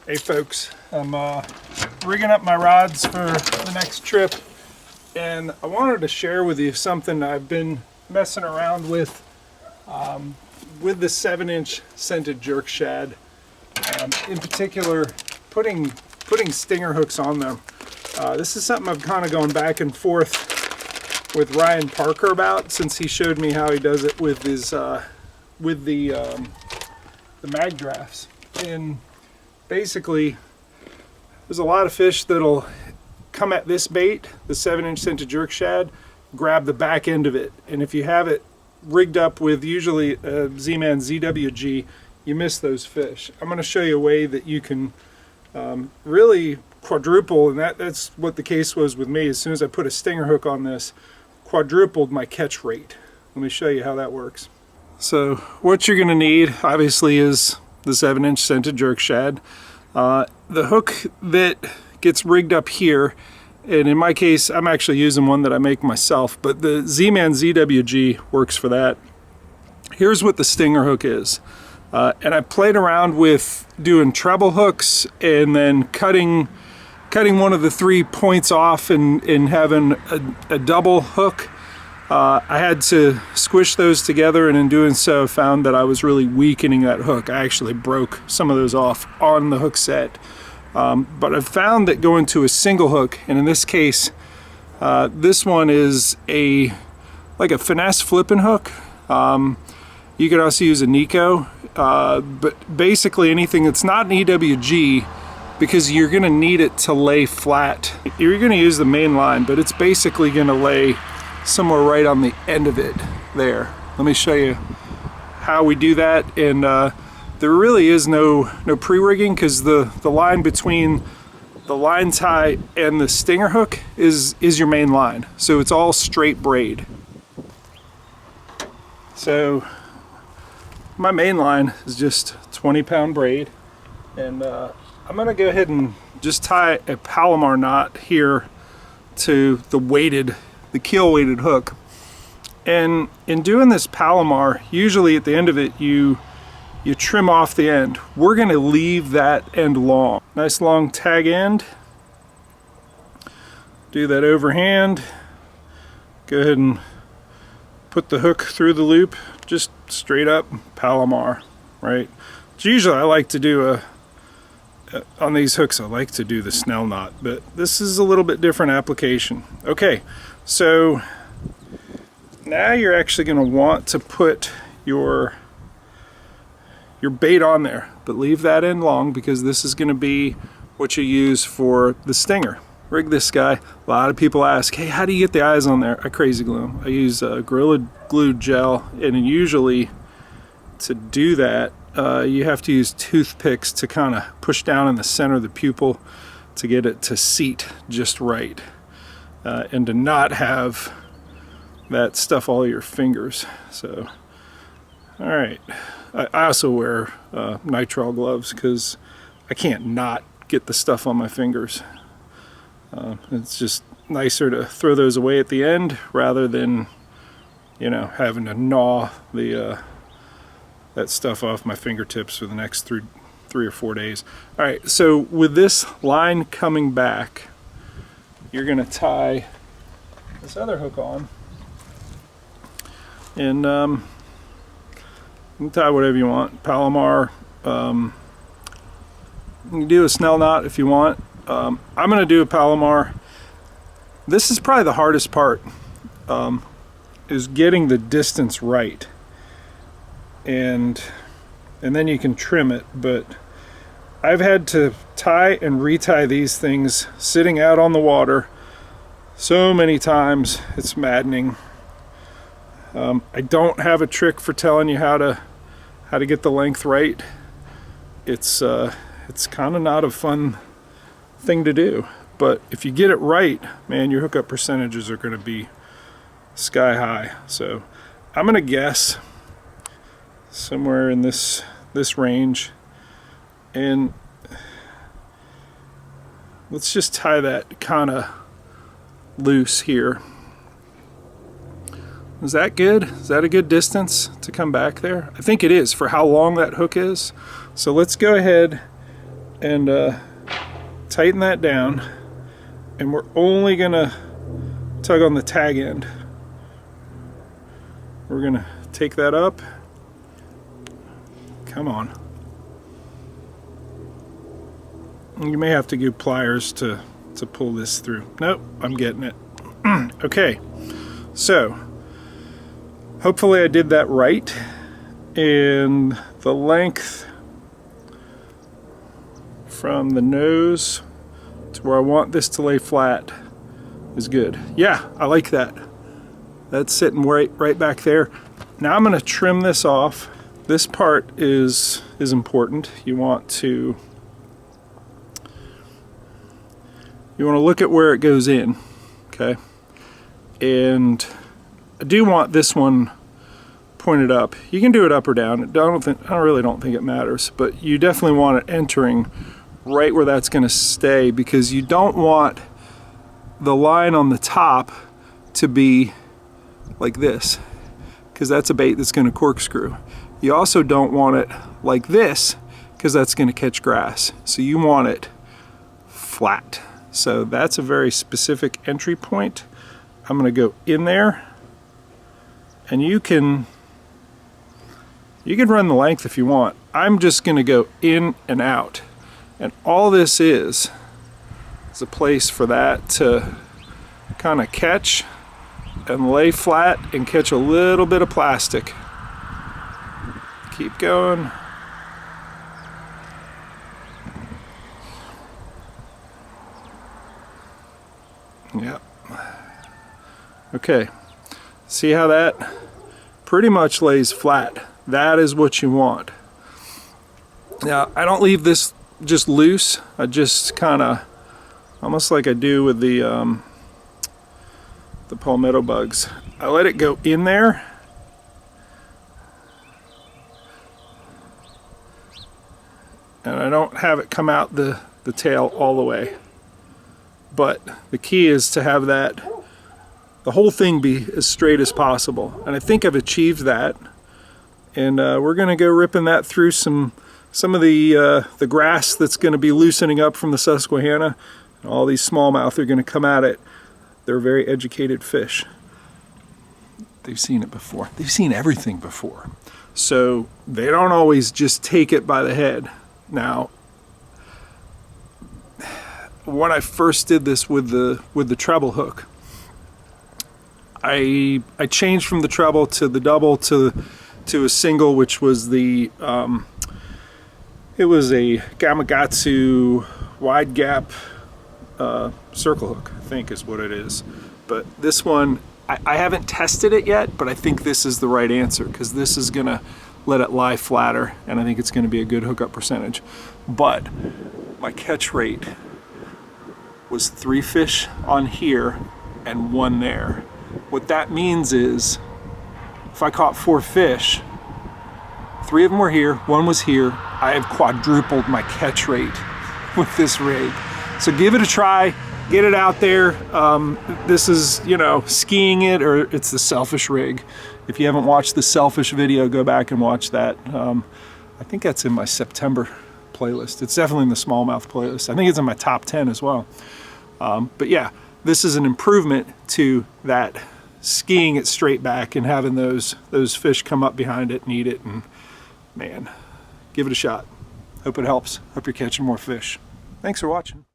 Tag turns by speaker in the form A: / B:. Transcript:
A: Hey folks, I'm rigging up my rods for the next trip, and I wanted to share with you something I've been messing around with the 7-inch Scented Jerk Shad. In particular, putting stinger hooks on them. This is something I've kind of gone back and forth with Ryan Parker about, since he showed me how he does it with his with the mag drafts. And basically, there's a lot of fish that'll come at this bait, the 7-inch Scented Jerk Shad, grab the back end of it, and if you have it rigged up with usually a Z-Man ZWG, you miss those fish. I'm going to show you a way that you can really quadruple, and that's what the case was with me. As soon as I put a stinger hook on this, quadrupled my catch rate. Let me show you how that works. So what you're going to need, obviously, is the 7-inch Scented Jerk Shad. The hook that gets rigged up here, and in my case I'm actually using one that I make myself, but the Z-Man ZWG works for that. Here's what the stinger hook is. And I played around with doing treble hooks and then cutting one of the 3 points off and having a double hook. I had to squish those together, and in doing so found that I was really weakening that hook. I actually broke some of those off on the hook set. But I've found that going to a single hook, and in this case this one is like a finesse flipping hook. You could also use a Nico, but basically anything that's not an EWG, because you're going to need it to lay flat. You're going to use the main line, but it's basically going to lay somewhere right on the end of it there. Let me show you how we do that. And there really is no pre-rigging, because the line between the line tie and the stinger hook is your main line. So it's all straight braid. So my main line is just 20-pound braid, and I'm gonna go ahead and just tie a Palomar knot here to the keel weighted hook. And in doing this Palomar, usually at the end of it you trim off the end. We're gonna leave that end long. Nice long tag end. Do that overhand. Go ahead and put the hook through the loop, just straight up Palomar, right? But usually I like to do on these hooks, I like to do the snell knot, but this is a little bit different application. Okay, so now you're actually going to want to put your bait on there, but leave that end long, because this is going to be what you use for the stinger. Rig this guy. A lot of people ask, hey, how do you get the eyes on there? I crazy glue them. I use Gorilla Glue gel, and usually to do that you have to use toothpicks to kind of push down in the center of the pupil to get it to seat just right, and to not have that stuff all your fingers. So alright, I also wear nitrile gloves, because I can't not get the stuff on my fingers. It's just nicer to throw those away at the end rather than, you know, having to gnaw that stuff off my fingertips for the next three or 4 days. Alright, so with this line coming back, you're going to tie this other hook on, and you can tie whatever you want. Palomar, you can do a snell knot if you want. I'm going to do a Palomar. This is probably the hardest part, is getting the distance right, and then you can trim it. But I've had to tie and retie these things sitting out on the water so many times, it's maddening. I don't have a trick for telling you how to get the length right. It's kind of not a fun thing to do, but if you get it right, man, your hookup percentages are going to be sky high. So I'm going to guess somewhere in this range, and let's just tie that kind of loose here. Is that good? Is that a good distance to come back there? I think it is for how long that hook is. So let's go ahead and tighten that down, and we're only gonna tug on the tag end. We're gonna take that up. Come on. You may have to do pliers to pull this through. Nope, I'm getting it. Okay, so hopefully I did that right, and the length from the nose to where I want this to lay flat is good. Yeah, I like that. That's sitting right back there. Now I'm going to trim this off. This part is important. You want to look at where it goes in, okay? And I do want this one pointed up. You can do it up or down. I really don't think it matters, but you definitely want it entering right where that's going to stay, because you don't want the line on the top to be like this, because that's a bait that's going to corkscrew. You also don't want it like this, because that's going to catch grass. So you want it flat. So that's a very specific entry point. I'm going to go in there, and you can run the length if you want. I'm just going to go in and out, and all this is a place for that to kind of catch and lay flat and catch a little bit of plastic. Keep going. Yep. Okay. See how that pretty much lays flat? That is what you want. Now, I don't leave this just loose. I just kind of, almost like I do with the palmetto bugs, I let it go in there, and I don't have it come out the tail all the way. But the key is to have the whole thing be as straight as possible, and I think I've achieved that. And we're going to go ripping that through some of the grass that's going to be loosening up from the Susquehanna. And all these smallmouth are going to come at it. They're very educated fish. They've seen it before. They've seen everything before. So they don't always just take it by the head. Now, when I first did this with the treble hook, I changed from the treble to the double to a single, which was it was a Gamakatsu wide gap circle hook, I think is what it is. But this one, I haven't tested it yet, but I think this is the right answer, because this is gonna let it lie flatter, and I think it's gonna be a good hookup percentage. But my catch rate was 3 fish on here and 1 there. What that means is, if I caught 4 fish, 3 of them were here, 1 was here, I have quadrupled my catch rate with this rig. So give it a try, get it out there. This is, skiing it, or it's the Selfish rig. If you haven't watched the Selfish video, go back and watch that. I think that's in my September playlist. It's definitely in the smallmouth playlist. I think it's in my top 10 as well. But yeah, this is an improvement to that skiing it straight back and having those fish come up behind it and eat it. And man, give it a shot. Hope it helps. Hope you're catching more fish. Thanks for watching.